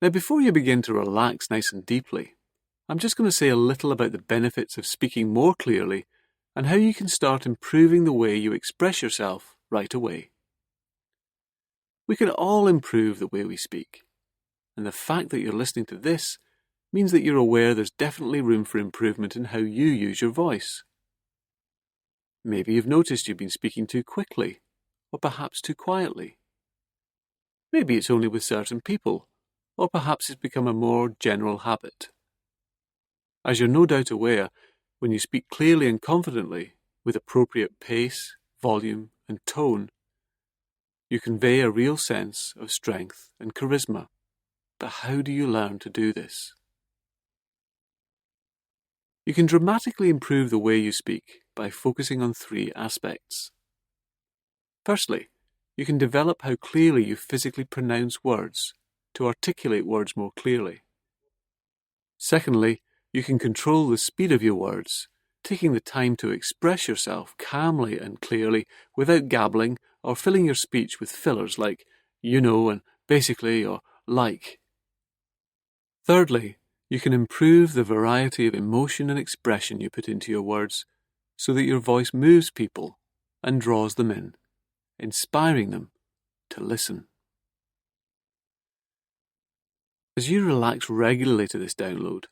Now, before you begin to relax nice and deeply, I'm just going to say a little about the benefits of speaking more clearly and how you can start improving the way you express yourself right away. We can all improve the way we speak, and the fact that you're listening to this means that you're aware there's definitely room for improvement in how you use your voice. Maybe you've noticed you've been speaking too quickly, or perhaps too quietly. Maybe it's only with certain people, or perhaps it's become a more general habit. As you're no doubt aware, when you speak clearly and confidently, with appropriate pace, volume, and tone, you convey a real sense of strength and charisma. But how do you learn to do this? You can dramatically improve the way you speak by focusing on 3 aspects. Firstly, you can develop how clearly you physically pronounce words to articulate words more clearly. Secondly, you can control the speed of your words, taking the time to express yourself calmly and clearly without gabbling or filling your speech with fillers like "you know" and "basically" or "like." Thirdly, you can improve the variety of emotion and expression you put into your words so that your voice moves people and draws them in, inspiring them to listen. As you relax regularly to this download,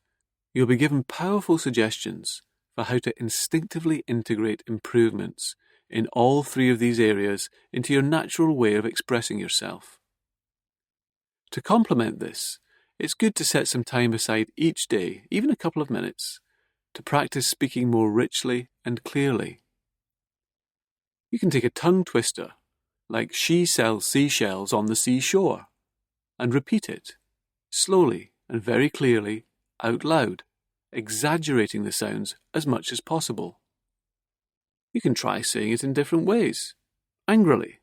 you'll be given powerful suggestions for how to instinctively integrate improvements in all 3 of these areas into your natural way of expressing yourself. To complement this, it's good to set some time aside each day, even a couple of minutes, to practice speaking more richly and clearly. You can take a tongue twister, like "she sells seashells on the seashore," and repeat it, slowly and very clearly, out loud, exaggerating the sounds as much as possible. You can try saying it in different ways: angrily,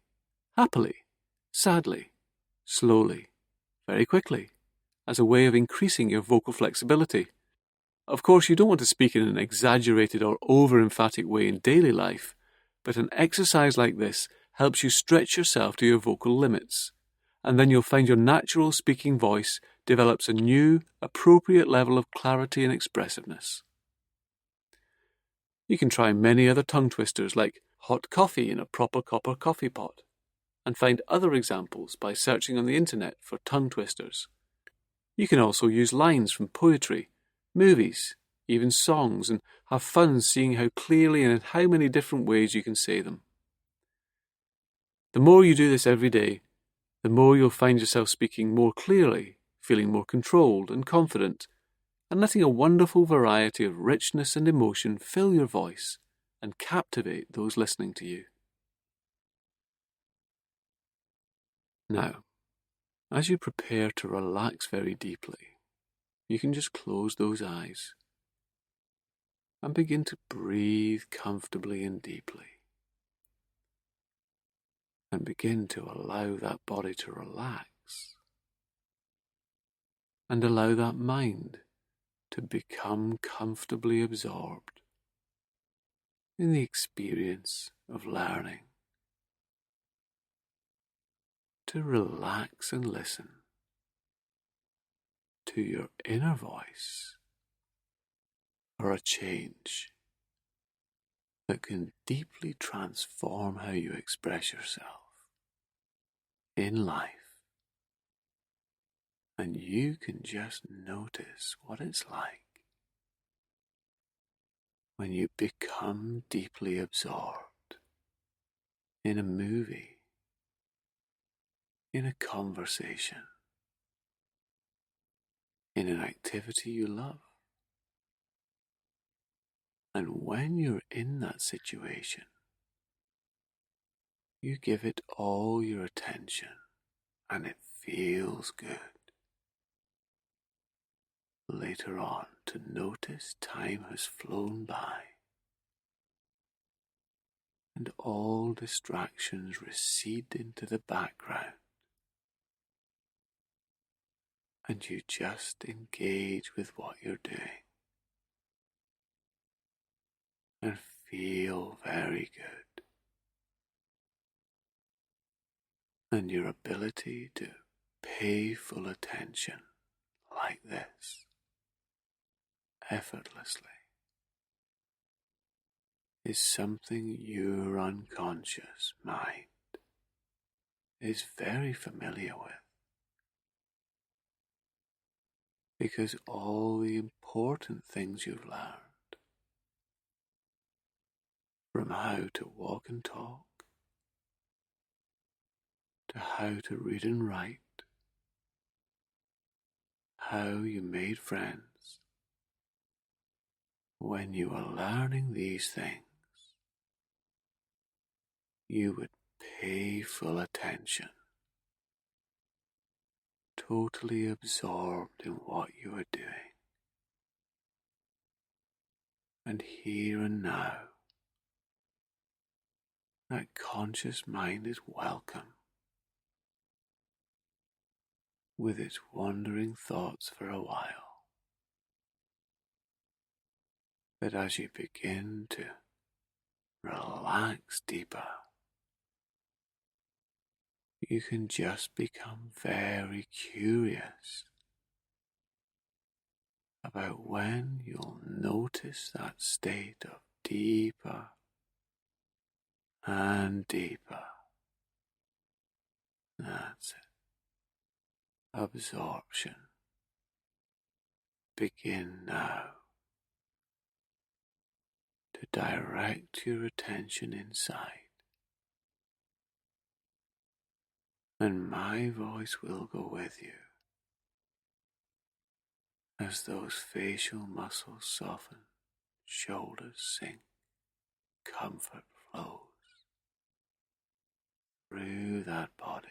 happily, sadly, slowly, very quickly, as a way of increasing your vocal flexibility. Of course, you don't want to speak in an exaggerated or over-emphatic way in daily life, but an exercise like this helps you stretch yourself to your vocal limits, and then you'll find your natural speaking voice develops a new, appropriate level of clarity and expressiveness. You can try many other tongue twisters like "hot coffee in a proper copper coffee pot," and find other examples by searching on the internet for tongue twisters. You can also use lines from poetry, movies, even songs, and have fun seeing how clearly and in how many different ways you can say them. The more you do this every day, the more you'll find yourself speaking more clearly, feeling more controlled and confident, and letting a wonderful variety of richness and emotion fill your voice and captivate those listening to you. Now, as you prepare to relax very deeply, you can just close those eyes and begin to breathe comfortably and deeply. And begin to allow that body to relax. And allow that mind to become comfortably absorbed in the experience of learning. To relax and listen to your inner voice for a change that can deeply transform how you express yourself in life. And you can just notice what it's like when you become deeply absorbed in a movie, in a conversation, in an activity you love. And when you're in that situation, you give it all your attention and it feels good. Later on, to notice time has flown by and all distractions recede into the background, and you just engage with what you're doing and feel very good. And your ability to pay full attention like this, effortlessly, is something your unconscious mind is very familiar with, because all the important things you've learned, from how to walk and talk, to how to read and write, how you made friends, when you were learning these things, you would pay full attention, totally absorbed in what you were doing. And here and now, that conscious mind is welcome with its wandering thoughts for a while. But as you begin to relax deeper, you can just become very curious about when you'll notice that state of deeper and deeper. That's it. Absorption. Begin now to direct your attention inside. And my voice will go with you as those facial muscles soften, shoulders sink, comfort flows through that body,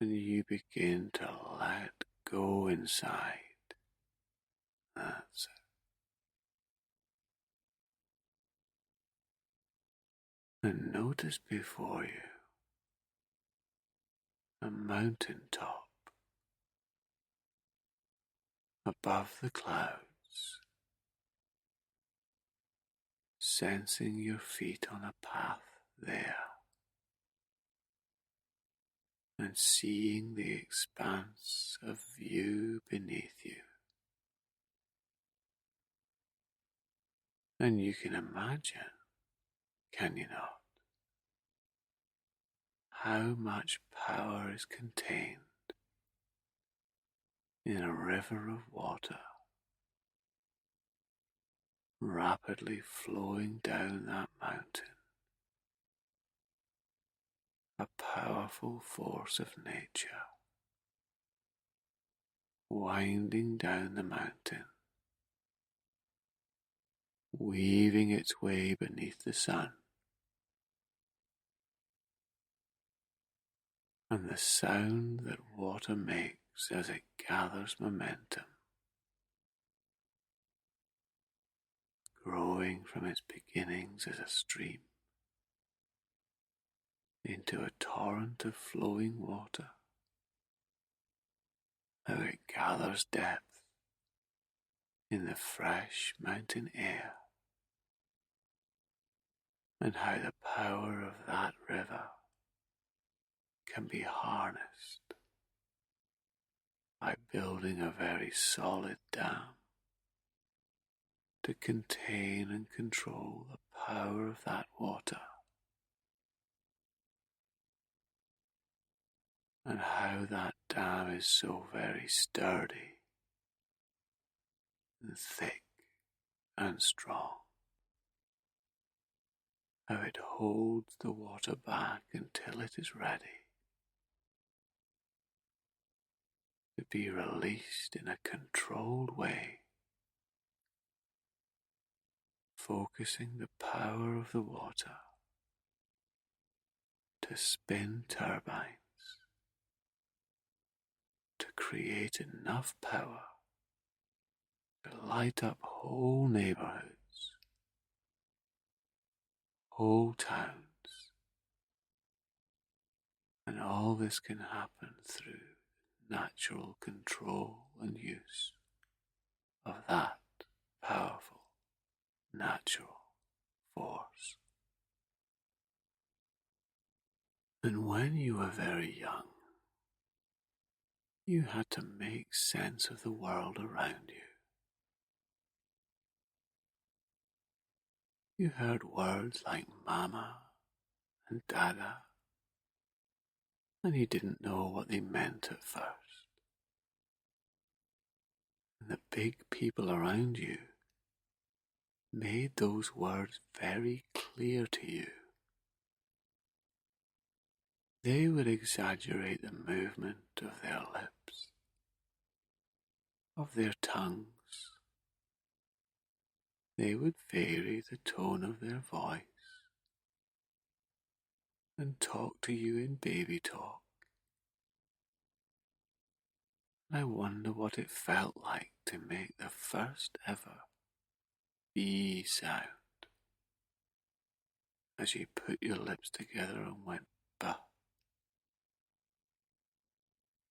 and you begin to let go inside. That's it. And notice before you a mountain top above the clouds, sensing your feet on a path there, and seeing the expanse of view beneath you. And you can imagine, can you not, how much power is contained in a river of water rapidly flowing down that mountain, a powerful force of nature winding down the mountain, weaving its way beneath the sun, and the sound that water makes as it gathers momentum, growing from its beginnings as a stream into a torrent of flowing water, how it gathers depth in the fresh mountain air, and how the power of that river can be harnessed by building a very solid dam to contain and control the power of that water, and how that dam is so very sturdy and thick and strong, how it holds the water back until it is ready to be released in a controlled way, focusing the power of the water to spin turbines, to create enough power to light up whole neighborhoods, whole towns. And all this can happen through natural control and use of that powerful natural force. And when you were very young, you had to make sense of the world around you. You heard words like mama and dada, and you didn't know what they meant at first. And the big people around you made those words very clear to you. They would exaggerate the movement of their lips, of their tongues. They would vary the tone of their voice and talk to you in baby talk. I wonder what it felt like to make the first ever B sound as you put your lips together and went ba.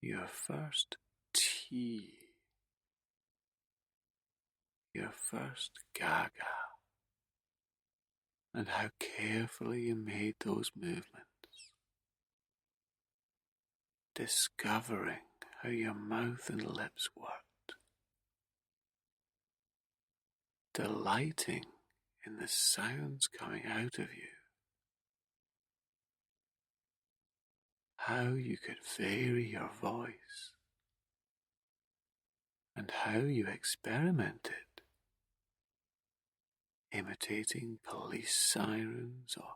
Your first T. Your first gaga. And how carefully you made those movements. Discovering how your mouth and lips worked. Delighting in the sounds coming out of you. How you could vary your voice. And how you experimented. Imitating police sirens or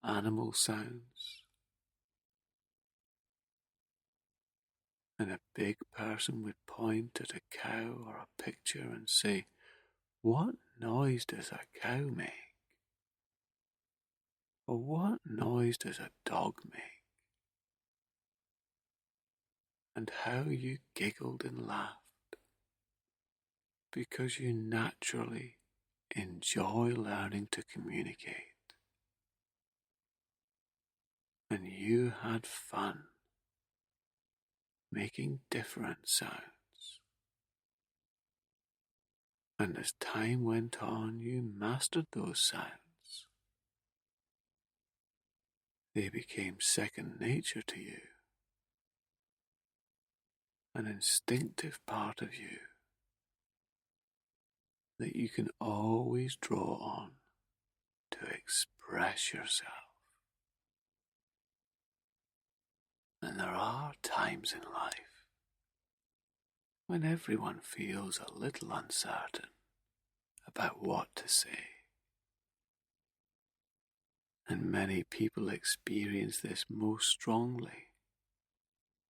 animal sounds. And a big person would point at a cow or a picture and say, "What noise does a cow make?" Or "What noise does a dog make?" And how you giggled and laughed because you naturally enjoy learning to communicate. And you had fun making different sounds. And as time went on, you mastered those sounds. They became second nature to you, an instinctive part of you that you can always draw on to express yourself. And there are times in life when everyone feels a little uncertain about what to say. And many people experience this most strongly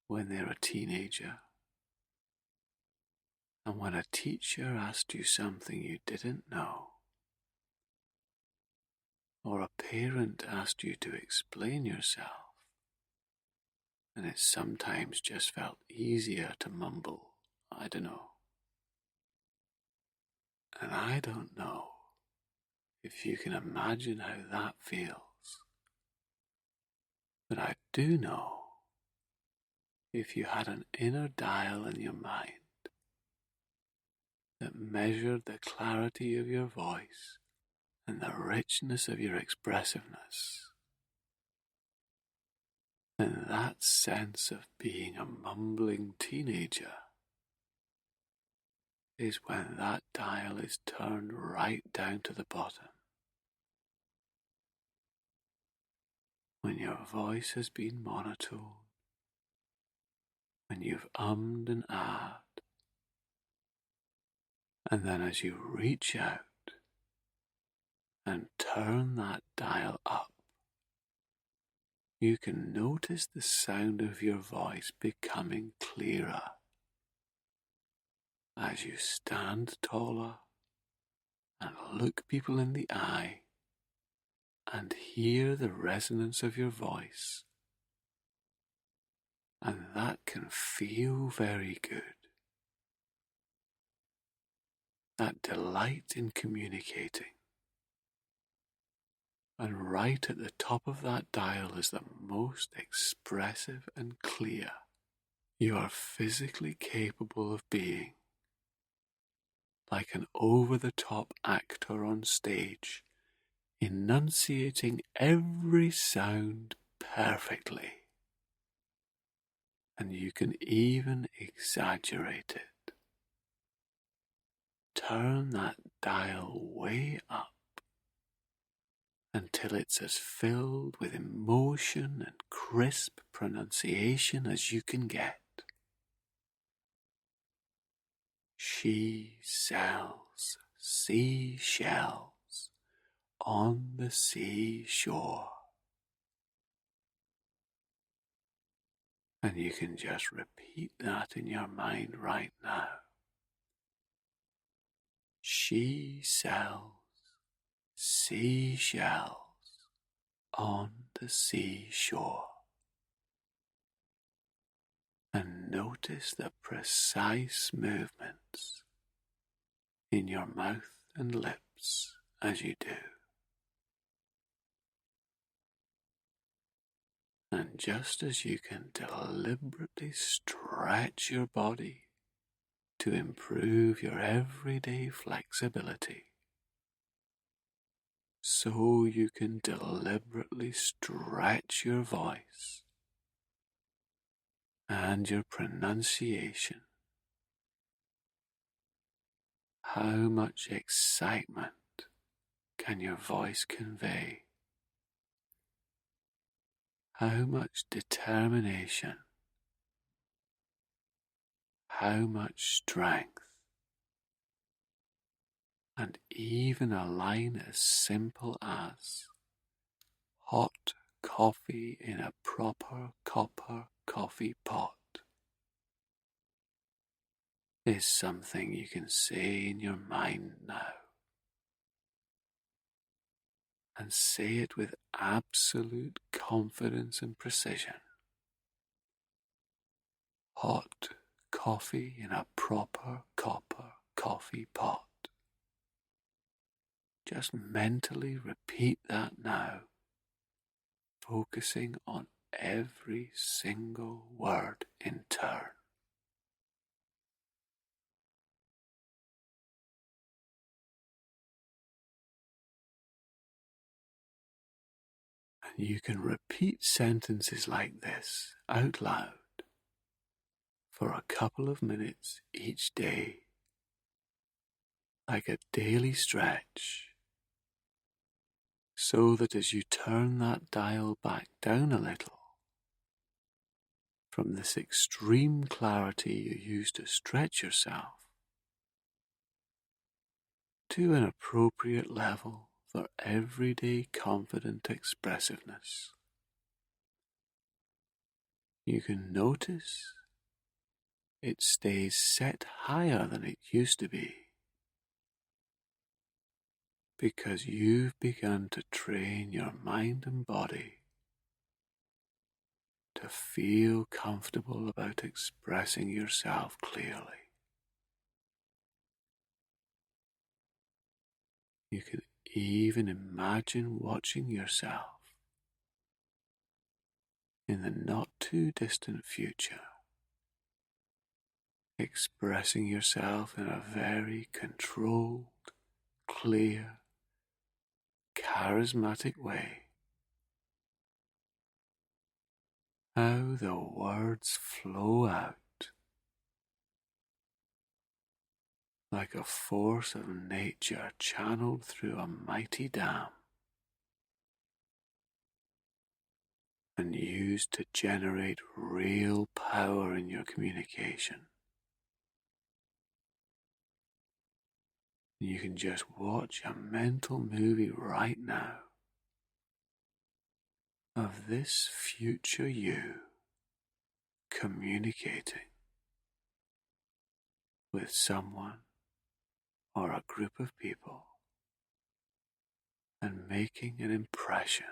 when they're a teenager. And when a teacher asked you something you didn't know, or a parent asked you to explain yourself, and it sometimes just felt easier to mumble, "I don't know." And I don't know if you can imagine how that feels. But I do know if you had an inner dial in your mind that measured the clarity of your voice and the richness of your expressiveness, and that sense of being a mumbling teenager is when that dial is turned right down to the bottom. When your voice has been monotone, when you've ummed and ahed, and then as you reach out and turn that dial up, you can notice the sound of your voice becoming clearer as you stand taller and look people in the eye and hear the resonance of your voice. And that can feel very good. That delight in communicating. And right at the top of that dial is the most expressive and clear you are physically capable of being, like an over-the-top actor on stage, enunciating every sound perfectly. And you can even exaggerate it. Turn that dial way up until it's as filled with emotion and crisp pronunciation as you can get. She sells seashells on the seashore. And you can just repeat that in your mind right now. She sells seashells on the seashore. And notice the precise movements in your mouth and lips as you do. And just as you can deliberately stretch your body to improve your everyday flexibility, so you can deliberately stretch your voice and your pronunciation. How much excitement can your voice convey? How much determination? How much strength? And even a line as simple as hot coffee in a proper copper coffee pot is something you can say in your mind now. And say it with absolute confidence and precision. Hot coffee in a proper copper coffee pot. Just mentally repeat that now, focusing on every single word in turn. And you can repeat sentences like this out loud for a couple of minutes each day, like a daily stretch, so that as you turn that dial back down a little, from this extreme clarity you use to stretch yourself, to an appropriate level for everyday confident expressiveness, you can notice it stays set higher than it used to be, because you've begun to train your mind and body to feel comfortable about expressing yourself clearly. You can even imagine watching yourself in the not too distant future, expressing yourself in a very controlled, clear, charismatic way. How the words flow out like a force of nature channeled through a mighty dam and used to generate real power in your communication. You can just watch a mental movie right now of this future you communicating with someone or a group of people and making an impression,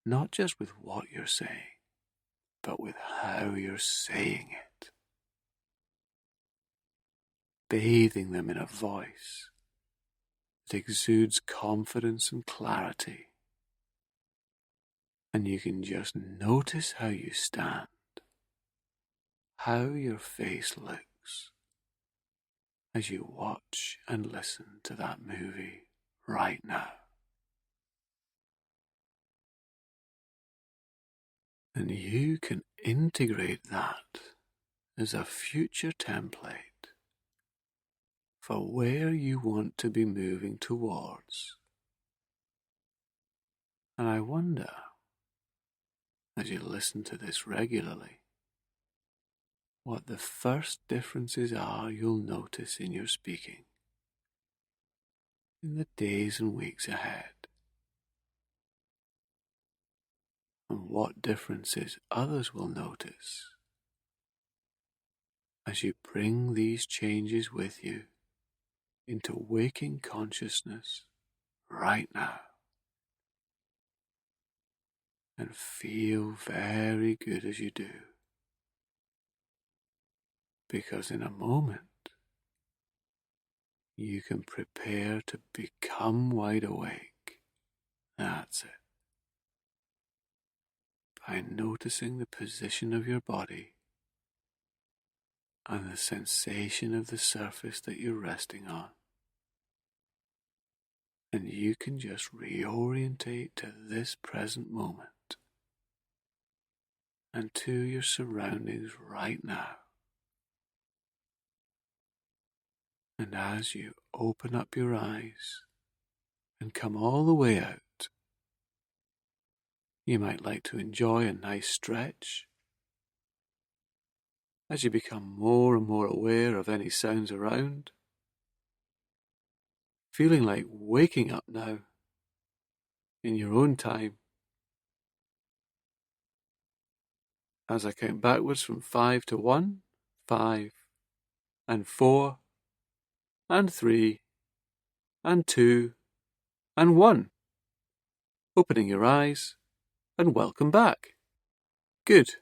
not just with what you're saying, but with how you're saying it, bathing them in a voice that exudes confidence and clarity. And you can just notice how you stand, how your face looks as you watch and listen to that movie right now. And you can integrate that as a future template for where you want to be moving towards. And I wonder, as you listen to this regularly, what the first differences are you'll notice in your speaking in the days and weeks ahead, and what differences others will notice as you bring these changes with you into waking consciousness right now, and feel very good as you do, because in a moment you can prepare to become wide awake. That's it. By noticing the position of your body and the sensation of the surface that you're resting on. And you can just reorientate to this present moment and to your surroundings right now. And as you open up your eyes and come all the way out, you might like to enjoy a nice stretch as you become more and more aware of any sounds around, feeling like waking up now in your own time. As I count backwards from 5 to 1, 5, and 4, and 3, and 2, and 1. Opening your eyes, and welcome back. Good.